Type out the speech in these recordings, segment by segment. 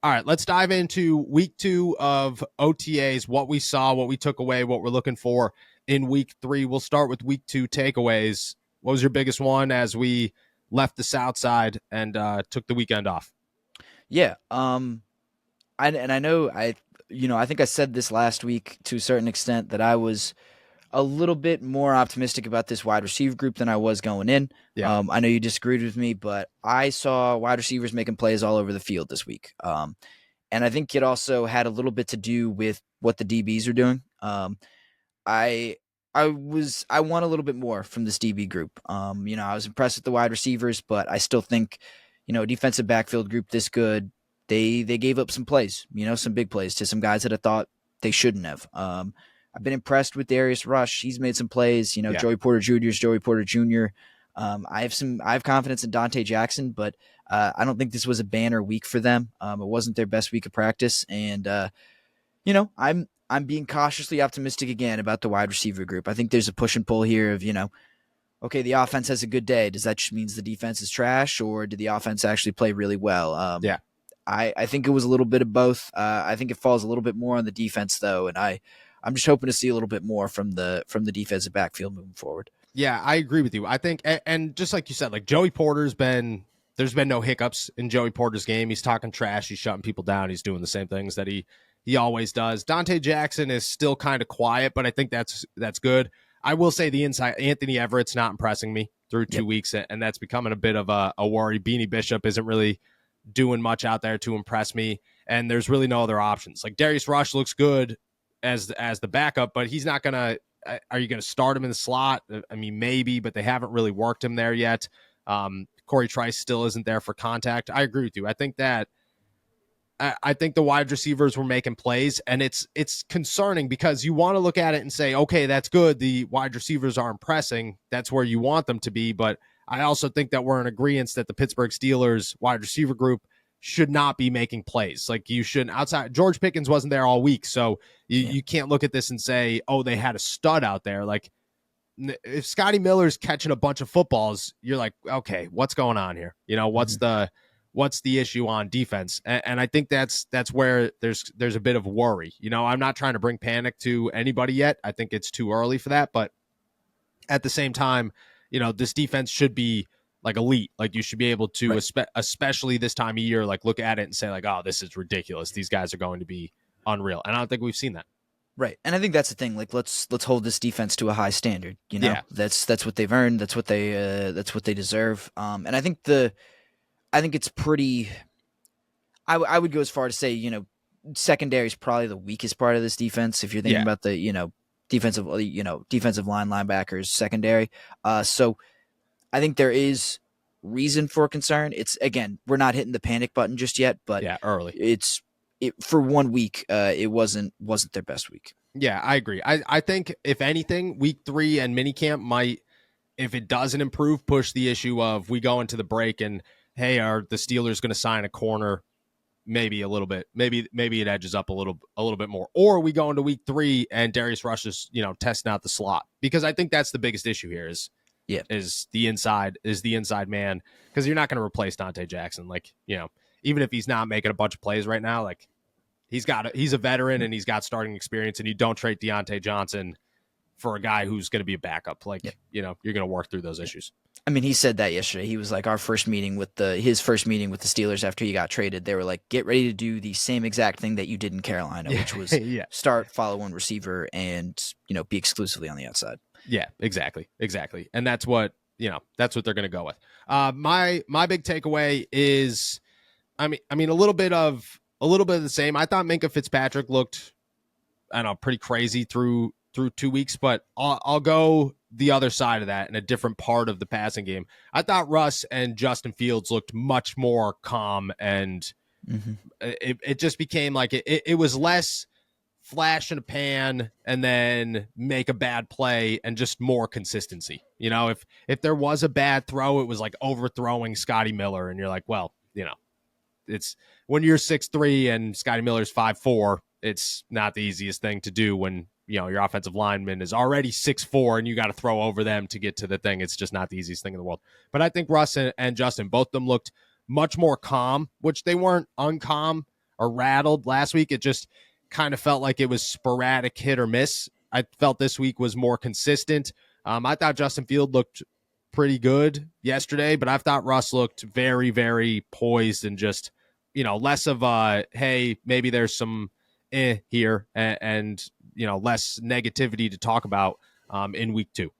All right, let's dive into week 2 of OTAs, what we saw, what we took away, what we're looking for in week 3. We'll start with week 2 takeaways. What was your biggest one as we left the South Side and took the weekend off? Yeah. I know I think I said this last week to a certain extent that I was a little bit more optimistic about this wide receiver group than I was going in. Yeah. I know you disagreed with me, but I saw wide receivers making plays all over the field this week. And I think it also had a little bit to do with what the DBs are doing. I I want a little bit more from this DB group. I was impressed with the wide receivers, but I still think, a defensive backfield group this good, they gave up some plays, some big plays to some guys that I thought they shouldn't have. I've been impressed with Darius Rush. He's made some plays. Yeah. Joey Porter Jr. is Joey Porter Jr. I have confidence in Dante Jackson, but I don't think this was a banner week for them. It wasn't their best week of practice, and I'm being cautiously optimistic again about the wide receiver group. I think there's a push and pull here of, okay, the offense has a good day. Does that just means the defense is trash, or did the offense actually play really well? Yeah. I think it was a little bit of both. I think it falls a little bit more on the defense though, and I'm just hoping to see a little bit more from the defensive backfield moving forward. Yeah, I agree with you. I think, and just like you said, like Joey Porter's there's been no hiccups in Joey Porter's game. He's talking trash. He's shutting people down. He's doing the same things that he always does. Dante Jackson is still kind of quiet, but I think that's good. I will say the inside, Anthony Everett's not impressing me through 2 weeks, and that's becoming a bit of a worry. Beanie Bishop isn't really doing much out there to impress me, and there's really no other options. Like Darius Rush looks good as the backup, but he's not going to – are you going to start him in the slot? I mean, maybe, but they haven't really worked him there yet. Corey Trice still isn't there for contact. I agree with you. I think the wide receivers were making plays, and it's concerning because you want to look at it and say, okay, that's good. The wide receivers are impressing. That's where you want them to be. But I also think that we're in agreement that the Pittsburgh Steelers wide receiver group should not be making plays. Like you shouldn't outside. George Pickens wasn't there all week. So you can't look at this and say, oh, they had a stud out there. Like if Scotty Miller's catching a bunch of footballs, you're like, okay, what's going on here? What's the issue on defense? And I think that's where there's a bit of worry. I'm not trying to bring panic to anybody yet. I think it's too early for that. But at the same time, this defense should be like elite. Like you should be able to, right, especially this time of year, like look at it and say like, oh, this is ridiculous. These guys are going to be unreal. And I don't think we've seen that. Right. And I think that's the thing. Like let's hold this defense to a high standard. Yeah. That's what they've earned. That's what they deserve. And I think it's pretty. I would go as far to say, secondary is probably the weakest part of this defense. If you're thinking about the defensive line, linebackers, secondary. So I think there is reason for concern. It's again, we're not hitting the panic button just yet, but early. For 1 week, it wasn't their best week. Yeah, I agree. I think if anything, week 3 and minicamp might, if it doesn't improve, push the issue of we go into the break and hey, are the Steelers going to sign a corner? Maybe a little bit. Maybe it edges up a little bit more. Or we go into week 3 and Darius Rush is testing out the slot, because I think that's the biggest issue here is the inside man, because you're not going to replace Dante Jackson. Like even if he's not making a bunch of plays right now, like he's a veteran and he's got starting experience, and you don't trade Deontay Johnson for a guy who's going to be a backup. Like you're going to work through those issues. I mean, he said that yesterday. He was like, his first meeting with the Steelers after he got traded, they were like, get ready to do the same exact thing that you did in Carolina, which was start, follow one receiver, and be exclusively on the outside. Yeah, exactly. And that's what they're going to go with. My big takeaway is, I mean, a little bit of the same. I thought Minkah Fitzpatrick looked, I don't know, pretty crazy through 2 weeks, but I'll go the other side of that in a different part of the passing game. I thought Russ and Justin Fields looked much more calm, and it just became like it was less flash in a pan and then make a bad play and just more consistency. If there was a bad throw, it was like overthrowing Scotty Miller, and you're like, well, it's when you're 6'3" and Scotty Miller's 5'4", it's not the easiest thing to do when your offensive lineman is already 6'4" and you got to throw over them to get to the thing. It's just not the easiest thing in the world. But I think Russ and Justin, both of them looked much more calm, which they weren't uncalm or rattled last week. It just kind of felt like it was sporadic hit or miss. I felt this week was more consistent. I thought Justin Field looked pretty good yesterday, but I thought Russ looked very, very poised and just, less of hey, maybe there's some here and less negativity to talk about in week 2.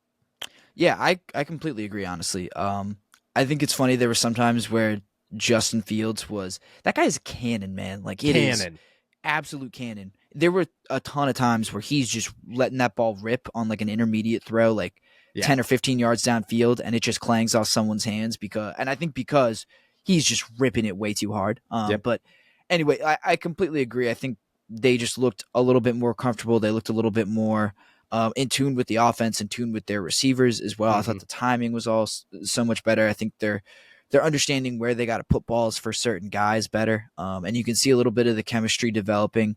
Yeah, I completely agree, honestly. I think it's funny there were some times where Justin Fields was that guy is a cannon, man. Like it is Cannon. absolute cannon. There were a ton of times where he's just letting that ball rip on like an intermediate throw, like Yeah. 10 or 15 yards downfield, and it just clangs off someone's hands because he's just ripping it way too hard. Yep. But anyway, I completely agree. I think they just looked a little bit more comfortable. They looked a little bit more in tune with the offense, in tune with their receivers as well. I thought the timing was all so much better. I think they're understanding where they got to put balls for certain guys better. And you can see a little bit of the chemistry developing,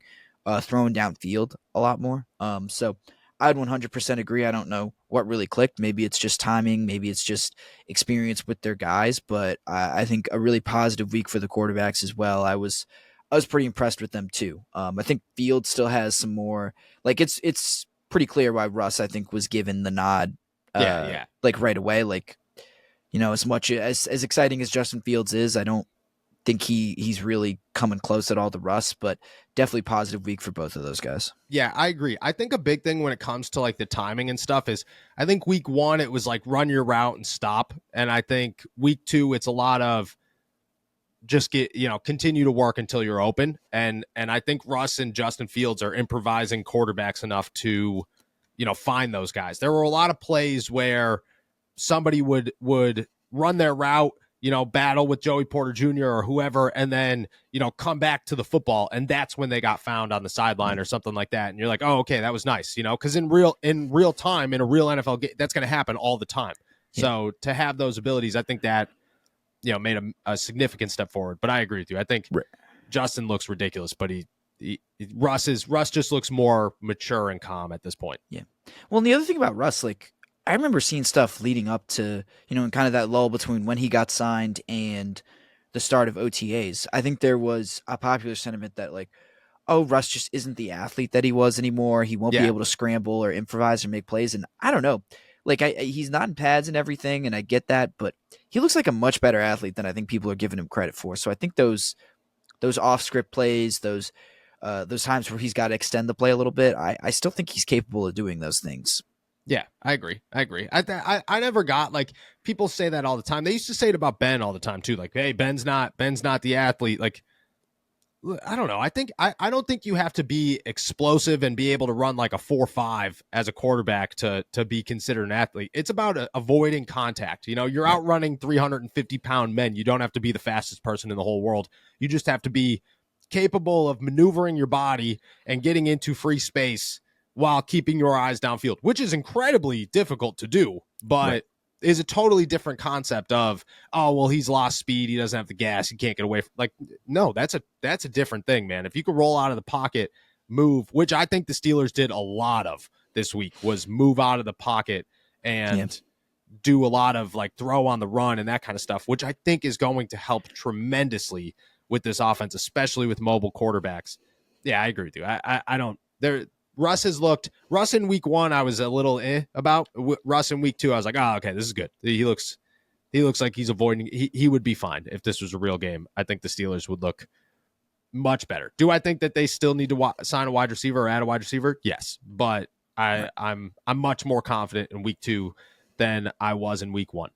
throwing downfield a lot more. So I'd 100% agree. I don't know what really clicked. Maybe it's just timing. Maybe it's just experience with their guys. But I think a really positive week for the quarterbacks as well. I was pretty impressed with them too. I think Field still has some more. Like it's pretty clear why Russ, I think, was given the nod. Like right away. Like, as much as exciting as Justin Fields is, I don't think he's really coming close at all to Russ, but definitely positive week for both of those guys. Yeah, I agree. I think a big thing when it comes to like the timing and stuff is I think week 1, it was like run your route and stop. And I think week 2, it's a lot of just continue to work until you're open. And I think Russ and Justin Fields are improvising quarterbacks enough to, find those guys. There were a lot of plays where somebody would run their route, battle with Joey Porter Jr. or whoever, and then, come back to the football. And that's when they got found on the sideline or something like that. And you're like, oh, okay, that was nice, because in real time, in a real NFL game, that's going to happen all the time. Yeah. So to have those abilities, I think that, made a significant step forward. But I agree with you. I think Justin looks ridiculous, but Russ just looks more mature and calm at this point. Yeah. Well, and the other thing about Russ, like, I remember seeing stuff leading up to, in kind of that lull between when he got signed and the start of OTAs. I think there was a popular sentiment that, like, oh, Russ just isn't the athlete that he was anymore. He won't be able to scramble or improvise or make plays. And I don't know. Like, he's not in pads and everything, and I get that, but he looks like a much better athlete than I think people are giving him credit for. So I think those off-script plays, those times where he's got to extend the play a little bit, I still think he's capable of doing those things. Yeah, I agree. I never got, like, people say that all the time. They used to say it about Ben all the time too. Like, hey, Ben's not the athlete. Like, I don't know. I don't think you have to be explosive and be able to run like a 4.5 as a quarterback to be considered an athlete. It's about avoiding contact. You're outrunning 350-pound men. You don't have to be the fastest person in the whole world. You just have to be capable of maneuvering your body and getting into free space while keeping your eyes downfield, which is incredibly difficult to do, but is a totally different concept of, oh, well, he's lost speed. He doesn't have the gas. He can't get away. Like, no, that's a different thing, man. If you could roll out of the pocket, move, which I think the Steelers did a lot of this week, was move out of the pocket and do a lot of like throw on the run and that kind of stuff, which I think is going to help tremendously with this offense, especially with mobile quarterbacks. Yeah, I agree with you. I don't there. Russ in week 1, I was a little about. Russ in week 2, I was like, oh, okay, this is good. He looks like he's avoiding. He would be fine if this was a real game. I think the Steelers would look much better. Do I think that they still need to sign a wide receiver or add a wide receiver? Yes, but I'm much more confident in week 2 than I was in week 1.